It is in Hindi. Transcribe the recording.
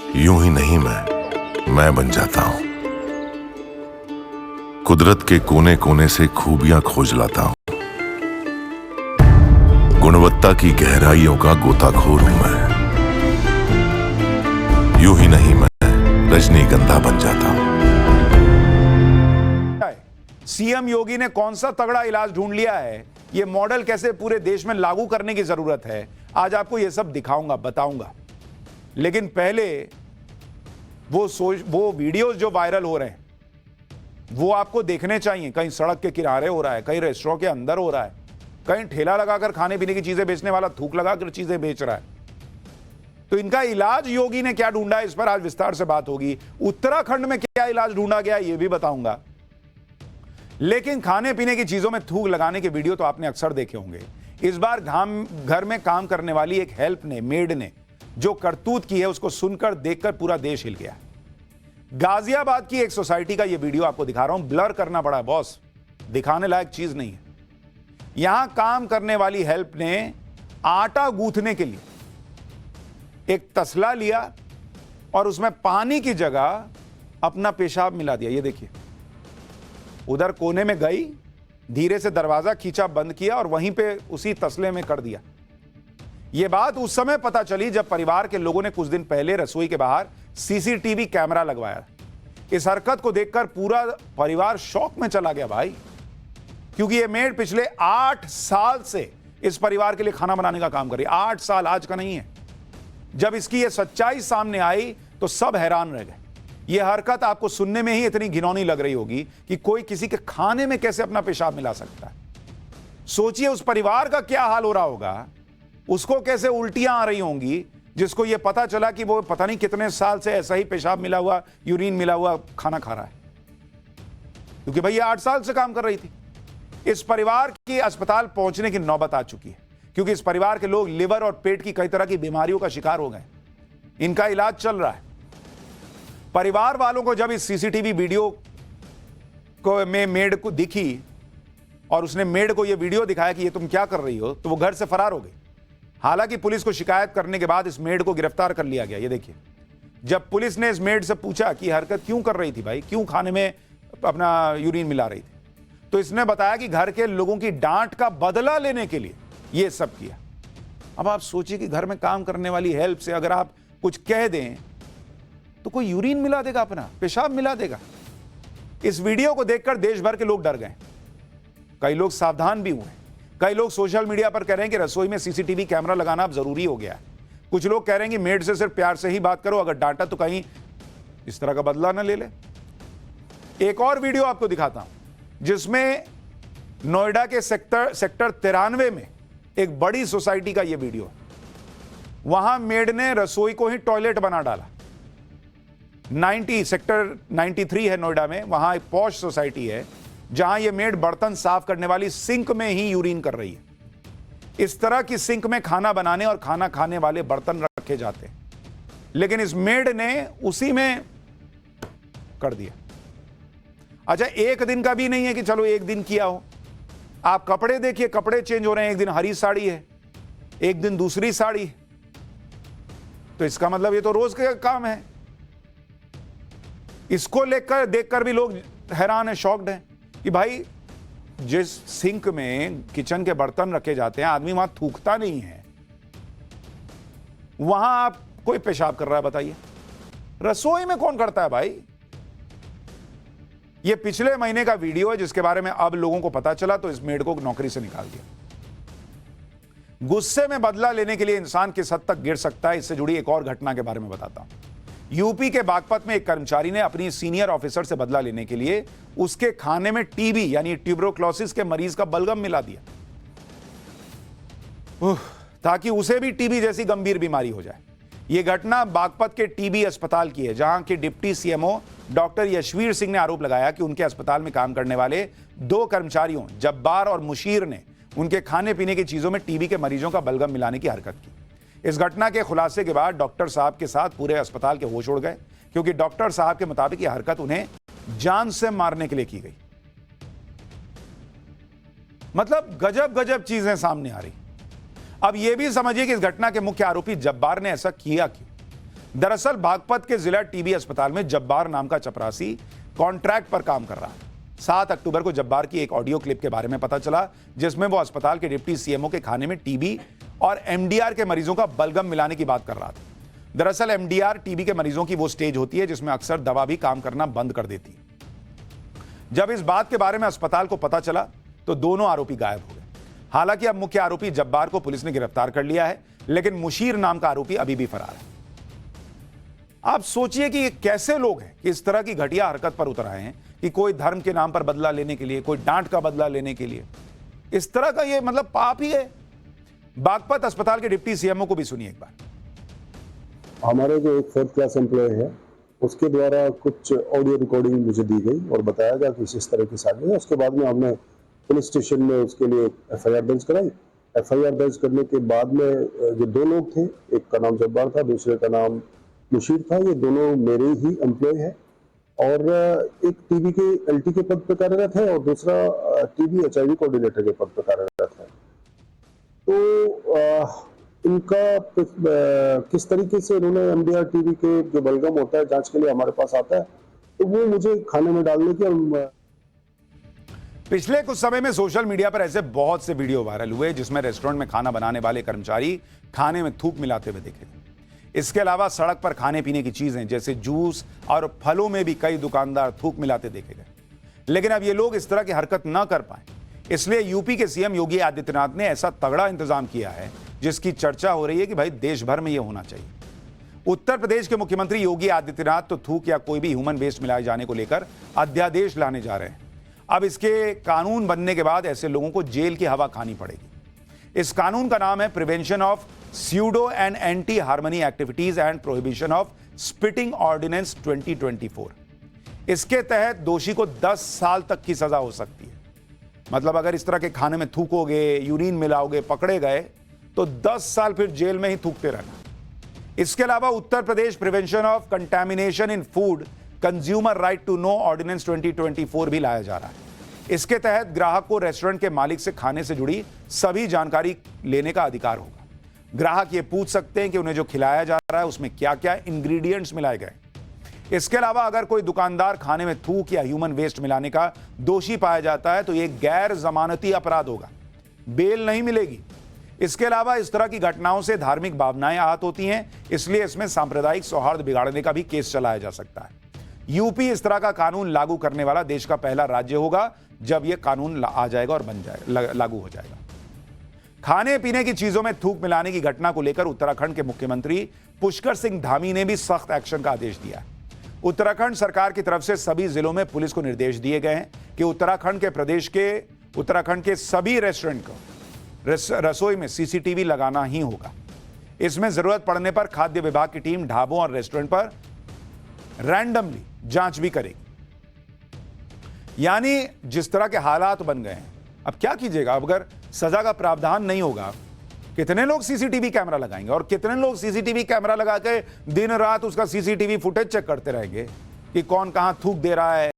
यूं ही नहीं मैं बन जाता हूं। कुदरत के कोने कोने से खूबियां खोज लाता हूं। गुणवत्ता की गहराइयों का गोताखोर हूं मैं। यूं ही नहीं मैं रजनीगंधा बन जाता हूं। सीएम योगी ने कौन सा तगड़ा इलाज ढूंढ लिया है, ये मॉडल कैसे पूरे देश में लागू करने की जरूरत है, आज आपको ये सब दिखाऊंगा, बताऊंगा। लेकिन पहले वो वीडियोस जो वायरल हो रहे हैं वो आपको देखने चाहिए। कहीं सड़क के किनारे हो रहा है, कहीं रेस्टोरेंट के अंदर हो रहा है, कहीं ठेला लगाकर खाने पीने की चीजें बेचने वाला थूक लगाकर चीजें बेच रहा है। तो इनका इलाज योगी ने क्या ढूंढा, इस पर आज विस्तार से बात होगी। उत्तराखंड में क्या इलाज ढूंढा गया ये भी बताऊंगा। लेकिन खाने पीने की चीजों में थूक लगाने के वीडियो तो आपने अक्सर देखे होंगे। इस बार घर में काम करने वाली एक हेल्प ने, मेड ने जो करतूत की है उसको सुनकर देखकर पूरा देश हिल गया। गाजियाबाद की एक सोसाइटी का यह वीडियो आपको दिखा रहा हूं। ब्लर करना पड़ा बॉस, दिखाने लायक चीज नहीं है। यहां काम करने वाली हेल्प ने आटा गूंथने के लिए एक तसला लिया और उसमें पानी की जगह अपना पेशाब मिला दिया। ये देखिए, उधर कोने में गई, धीरे से दरवाजा खींचा, बंद किया और वहीं पे उसी तसले में कर दिया। यह बात उस समय पता चली जब परिवार के लोगों ने कुछ दिन पहले रसोई के बाहर सीसीटीवी कैमरा लगवाया। इस हरकत को देखकर पूरा परिवार शॉक में चला गया भाई, क्योंकि यह मेड पिछले 8 साल से इस परिवार के लिए खाना बनाने का काम कर रही है। 8 साल आज का नहीं है। जब इसकी यह सच्चाई सामने आई तो सब हैरान रह गए। यह हरकत आपको सुनने में ही इतनी घिनौनी लग रही होगी कि कोई किसी के खाने में कैसे अपना पेशाब मिला सकता है। सोचिए उस परिवार का क्या हाल हो रहा होगा, उसको कैसे उल्टियां आ रही होंगी जिसको यह पता चला कि वो पता नहीं कितने साल से ऐसा ही पेशाब मिला हुआ, यूरिन मिला हुआ खाना खा रहा है, क्योंकि भैया 8 साल से काम कर रही थी। इस परिवार की अस्पताल पहुंचने की नौबत आ चुकी है, क्योंकि इस परिवार के लोग लिवर और पेट की कई तरह की बीमारियों का शिकार हो गए। इनका इलाज चल रहा है। परिवार वालों को जब इस सीसीटीवी वीडियो को में मेड को दिखी और उसने मेड को यह वीडियो दिखाया कि ये तुम क्या कर रही हो, तो वो घर से फरार हो गई। हालांकि पुलिस को शिकायत करने के बाद इस मेड को गिरफ्तार कर लिया गया। ये देखिए, जब पुलिस ने इस मेड से पूछा कि हरकत क्यों कर रही थी भाई, क्यों खाने में अपना यूरिन मिला रही थी, तो इसने बताया कि घर के लोगों की डांट का बदला लेने के लिए यह सब किया। अब आप सोचिए कि घर में काम करने वाली हेल्प से अगर आप कुछ कह दें तो कोई यूरिन मिला देगा, अपना पेशाब मिला देगा। इस वीडियो को देखकर देश भर के लोग डर गए। कई लोग सावधान भी हुए। कई लोग सोशल मीडिया पर कह रहे हैं कि रसोई में सीसीटीवी कैमरा लगाना अब जरूरी हो गया है। कुछ लोग कह रहे हैं कि मेड से सिर्फ प्यार से ही बात करो, अगर डांटा तो कहीं इस तरह का बदला ना ले ले। एक और वीडियो आपको दिखाता हूं जिसमें नोएडा के सेक्टर 93 में एक बड़ी सोसाइटी का यह वीडियो। वहां मेड ने रसोई को ही टॉयलेट बना डाला। सेक्टर 93 है नोएडा में, वहां एक पॉश सोसाइटी है जहां यह मेड बर्तन साफ करने वाली सिंक में ही यूरिन कर रही है। इस तरह की सिंक में खाना बनाने और खाना खाने वाले बर्तन रखे जाते हैं, लेकिन इस मेड ने उसी में कर दिया। अच्छा, एक दिन का भी नहीं है कि चलो एक दिन किया हो। आप कपड़े देखिए, कपड़े चेंज हो रहे हैं। एक दिन हरी साड़ी है, एक दिन दूसरी साड़ी है। तो इसका मतलब ये तो रोज का काम है। इसको लेकर देखकर भी लोग हैरान है, शॉक्ड है कि भाई जिस सिंक में किचन के बर्तन रखे जाते हैं, आदमी वहां थूकता नहीं है, वहां आप कोई पेशाब कर रहा है, बताइए। रसोई में कौन करता है भाई? यह पिछले महीने का वीडियो है जिसके बारे में अब लोगों को पता चला तो इस मेड को नौकरी से निकाल दिया। गुस्से में बदला लेने के लिए इंसान किस हद तक गिर सकता है, इससे जुड़ी एक और घटना के बारे में बताता हूं। यूपी के बागपत में एक कर्मचारी ने अपनी सीनियर ऑफिसर से बदला लेने के लिए उसके खाने में टीबी यानी ट्यूबरोक्लोसिस के मरीज का बलगम मिला दिया, ताकि उसे भी टीबी जैसी गंभीर बीमारी हो जाए। यह घटना बागपत के टीबी अस्पताल की है, जहां के deputy CMO doctor Yashveer Singh ने आरोप लगाया कि उनके अस्पताल में काम करने वाले 2 कर्मचारियों जब्बार और मुशीर ने उनके खाने पीने की चीजों में टीबी के मरीजों का बलगम मिलाने की हरकत की। इस घटना के खुलासे के बाद डॉक्टर साहब के साथ पूरे अस्पताल के होश उड़ गए, क्योंकि डॉक्टर साहब के मुताबिक यह हरकत उन्हें जान से मारने के लिए की गई। मतलब गजब गजब चीजें सामने आ रही। अब यह भी समझिए कि इस घटना के मुख्य आरोपी जब्बार ने ऐसा किया क्यों। दरअसल बागपत के जिला टीबी अस्पताल में जब्बार नाम का चपरासी कॉन्ट्रैक्ट पर काम कर रहा है। 7 अक्टूबर को जब्बार की एक ऑडियो क्लिप के बारे में पता चला, जिसमें वो अस्पताल के डिप्टी सीएमओ के खाने में टीबी और एमडीआर के मरीजों का बलगम मिलाने की बात कर रहा था। दरअसल एमडीआर टीबी के मरीजों की वो स्टेज होती है जिसमें अक्सर दवा भी काम करना बंद कर देती है। जब इस बात के बारे में अस्पताल को पता चला तो दोनों आरोपी गायब हो गए। हालांकि अब मुख्य आरोपी जब्बार को पुलिस ने गिरफ्तार कर लिया है, लेकिन मुशीर नाम का आरोपी अभी भी फरार है। आप सोचिए कि ये कैसे लोग हैं कि इस तरह की घटिया हरकत पर उतर आए हैं कि कोई धर्म के नाम पर बदला लेने के लिए, कोई डांट का बदला लेने के लिए। इस तरह का ये मतलब पाप ही है। बागपत अस्पताल के डिप्टी सीएमओ को भी सुनिए एक बार। हमारे जो एक 4th क्लास एम्प्लॉय है उसके द्वारा कुछ ऑडियो रिकॉर्डिंग मुझे दी गई और बताया गया कि इस तरह की साजिश है। उसके बाद में हमने पुलिस स्टेशन में उसके लिए एफआईआर दर्ज कराई। एफआईआर दर्ज करने के बाद में जो 2 लोग थे, एक का नाम जब्बार था, दूसरे का नाम मुशीर था, ये दोनों मेरे ही एम्प्लॉय है और एक टीबी के एलटी के पद पर कार्यरत है और दूसरा टीबी एचआईवी कोऑर्डिनेटर के पद पर कार्यरत है। तो इनका किस तरीके से उन्होंने एमडीआर टीबी के जो बलगम होता है जांच के लिए हमारे पास आता है, तो वो मुझे खाने में डालने की। पिछले कुछ समय में सोशल मीडिया पर ऐसे बहुत से वीडियो वायरल हुए जिसमें रेस्टोरेंट में खाना बनाने वाले कर्मचारी खाने में थूक मिलाते हुए दिखे। इसके अलावा सड़क पर खाने पीने की चीजें जैसे जूस और फलों में भी कई दुकानदार थूक मिलाते देखे गए। लेकिन अब ये लोग इस तरह की हरकत न कर पाए, इसलिए यूपी के सीएम योगी आदित्यनाथ ने ऐसा तगड़ा इंतजाम किया है जिसकी चर्चा हो रही है कि भाई देश भर में यह होना चाहिए। उत्तर प्रदेश के मुख्यमंत्री योगी आदित्यनाथ तो थूक या कोई भी ह्यूमन वेस्ट मिलाए जाने को लेकर अध्यादेश लाने जा रहे हैं। अब इसके कानून बनने के बाद ऐसे लोगों को जेल की हवा खानी पड़ेगी। इस कानून का नाम है prevention of pseudo and anti harmony activities and prohibition of spitting ordinance 2024। इसके तहत दोषी को 10 साल तक की सजा हो सकती है। मतलब अगर इस तरह के खाने में थूकोगे, यूरिन मिलाओगे, पकड़े गए तो 10 साल फिर जेल में ही थूकते रहना। इसके अलावा Uttar Pradesh prevention of contamination in food consumer right to know ordinance 2024 भी लाया जा रहा है। इसके तहत ग्राहक को रेस्टोरेंट के मालिक से खाने से जुड़ी सभी जानकारी लेने का अधिकार होगा। ग्राहक ये पूछ सकते हैं कि उन्हें जो खिलाया जा रहा है उसमें क्या क्या इंग्रेडिएंट्स मिलाए गए। इसके अलावा अगर कोई दुकानदार खाने में थूक या ह्यूमन वेस्ट मिलाने का दोषी पाया जाता है तो यह गैर जमानती अपराध होगा, बेल नहीं मिलेगी। इसके अलावा इस तरह की घटनाओं से धार्मिक भावनाएं आहत होती हैं, इसलिए इसमें सांप्रदायिक सौहार्द बिगाड़ने का भी केस चलाया जा सकता है। यूपी इस तरह का कानून लागू करने वाला देश का पहला राज्य होगा जब यह कानून आ जाएगा और बन जाएगा, लागू हो जाएगा। खाने पीने की चीजों में थूक मिलाने की घटना को लेकर उत्तराखंड के मुख्यमंत्री पुष्कर सिंह धामी ने भी सख्त एक्शन का आदेश दिया है। उत्तराखंड सरकार की तरफ से सभी जिलों में पुलिस को निर्देश दिए गए हैं कि उत्तराखंड के सभी रेस्टोरेंट को रसोई में सीसीटीवी लगाना ही होगा। इसमें जरूरत पड़ने पर खाद्य विभाग की टीम ढाबों और रेस्टोरेंट पर रैंडमली जांच भी करेगी। यानी जिस तरह के हालात बन गए हैं, अब क्या कीजिएगा। अब अगर सजा का प्रावधान नहीं होगा, कितने लोग सीसीटीवी कैमरा लगाएंगे और कितने लोग सीसीटीवी कैमरा लगा के दिन रात उसका सीसीटीवी फुटेज चेक करते रहेंगे कि कौन कहां थूक दे रहा है,